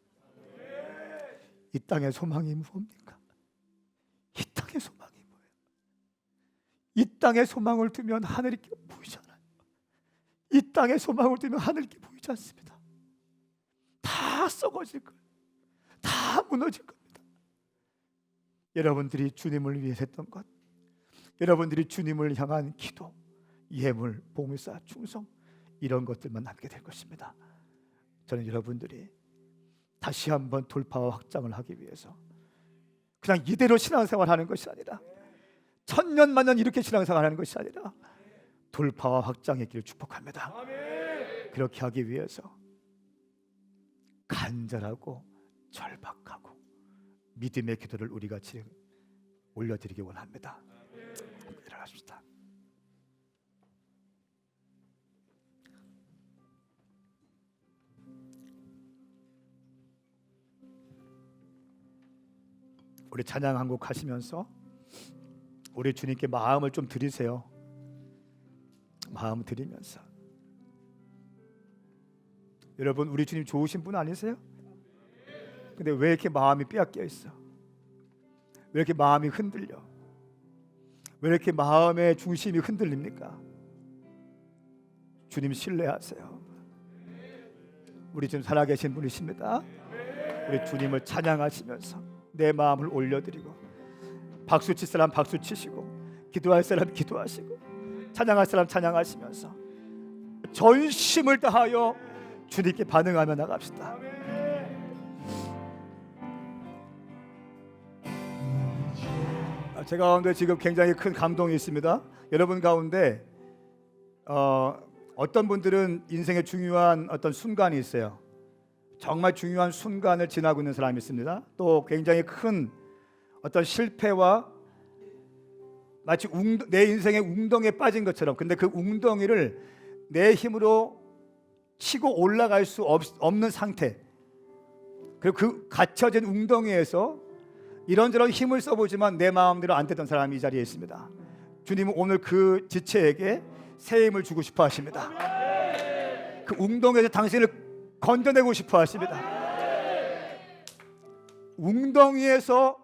이 땅의 소망이 무엇입니까? 이 땅의 소망이 뭐예요? 이 땅의 소망을 두면 하늘이 보이잖아요. 이 땅의 소망을 두면 하늘이 보이지 않습니다. 다 썩어질 거예요. 다 무너질 겁니다. 여러분들이 주님을 위해 했던 것, 여러분들이 주님을 향한 기도, 예물, 봉사, 충성 이런 것들만 남게 될 것입니다. 저는 여러분들이 다시 한번 돌파와 확장을 하기 위해서 그냥 이대로 신앙생활하는 것이 아니라 천년만년 이렇게 신앙생활하는 것이 아니라 돌파와 확장의 길을 축복합니다. 그렇게 하기 위해서 간절하고 절박하고 믿음의 기도를 우리 같이 올려드리기 원합니다. 한번 일어나십시다. 우리 찬양 한 곡 하시면서 우리 주님께 마음을 좀 드리세요. 마음 드리면서 여러분 우리 주님 좋으신 분 아니세요? 근데 왜 이렇게 마음이 빼앗겨 있어? 왜 이렇게 마음이 흔들려? 왜 이렇게 마음의 중심이 흔들립니까? 주님 신뢰하세요. 우리 지금 살아계신 분이십니다. 우리 주님을 찬양하시면서 내 마음을 올려드리고, 박수칠 사람 박수 치시고, 기도할 사람 기도하시고, 찬양할 사람 찬양하시면서 전심을 다하여 주님께 반응하며 나갑시다. 제 가운데 지금 굉장히 큰 감동이 있습니다. 여러분 가운데 어떤 분들은 인생의 중요한 어떤 순간이 있어요. 정말 중요한 순간을 지나고 있는 사람이 있습니다. 또 굉장히 큰 어떤 실패와 마치 내 인생의 웅덩이에 빠진 것처럼, 근데 그 웅덩이를 내 힘으로 치고 올라갈 수 없는 상태, 그리고 그 갇혀진 웅덩이에서 이런저런 힘을 써보지만 내 마음대로 안 되던 사람이 이 자리에 있습니다. 주님은 오늘 그 지체에게 새 힘을 주고 싶어 하십니다. 그 웅덩이에서 당신을 건져내고 싶어 하십니다. 웅덩이에서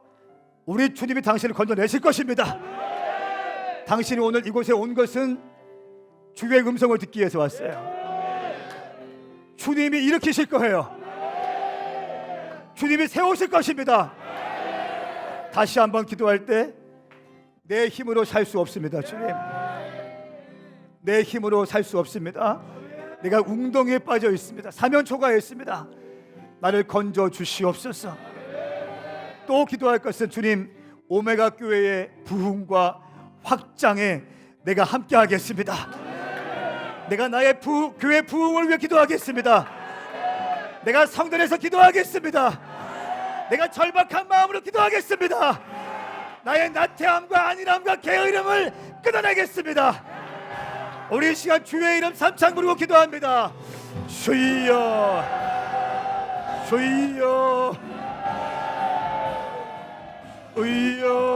우리 주님이 당신을 건져내실 것입니다. 당신이 오늘 이곳에 온 것은 주의 음성을 듣기 위해서 왔어요. 주님이 일으키실 거예요. 주님이 세우실 것입니다. 다시 한번 기도할 때 내 힘으로 살 수 없습니다. 주님, 내 힘으로 살 수 없습니다. 내가 웅덩이에 빠져 있습니다. 사면 초가에 있습니다. 나를 건져 주시옵소서. 또 기도할 것은 주님, 오메가 교회의 부흥과 확장에 내가 함께 하겠습니다. 내가 나의 교회 부흥을 위해 기도하겠습니다. 내가 성전에서 기도하겠습니다. 내가 절박한 마음으로 기도하겠습니다. 나의 나태함과 안일함과 게으름을 끊어내겠습니다. 우리 이 시간 주의 이름 삼창 부르고 기도합니다. 주여, 주여, 주여.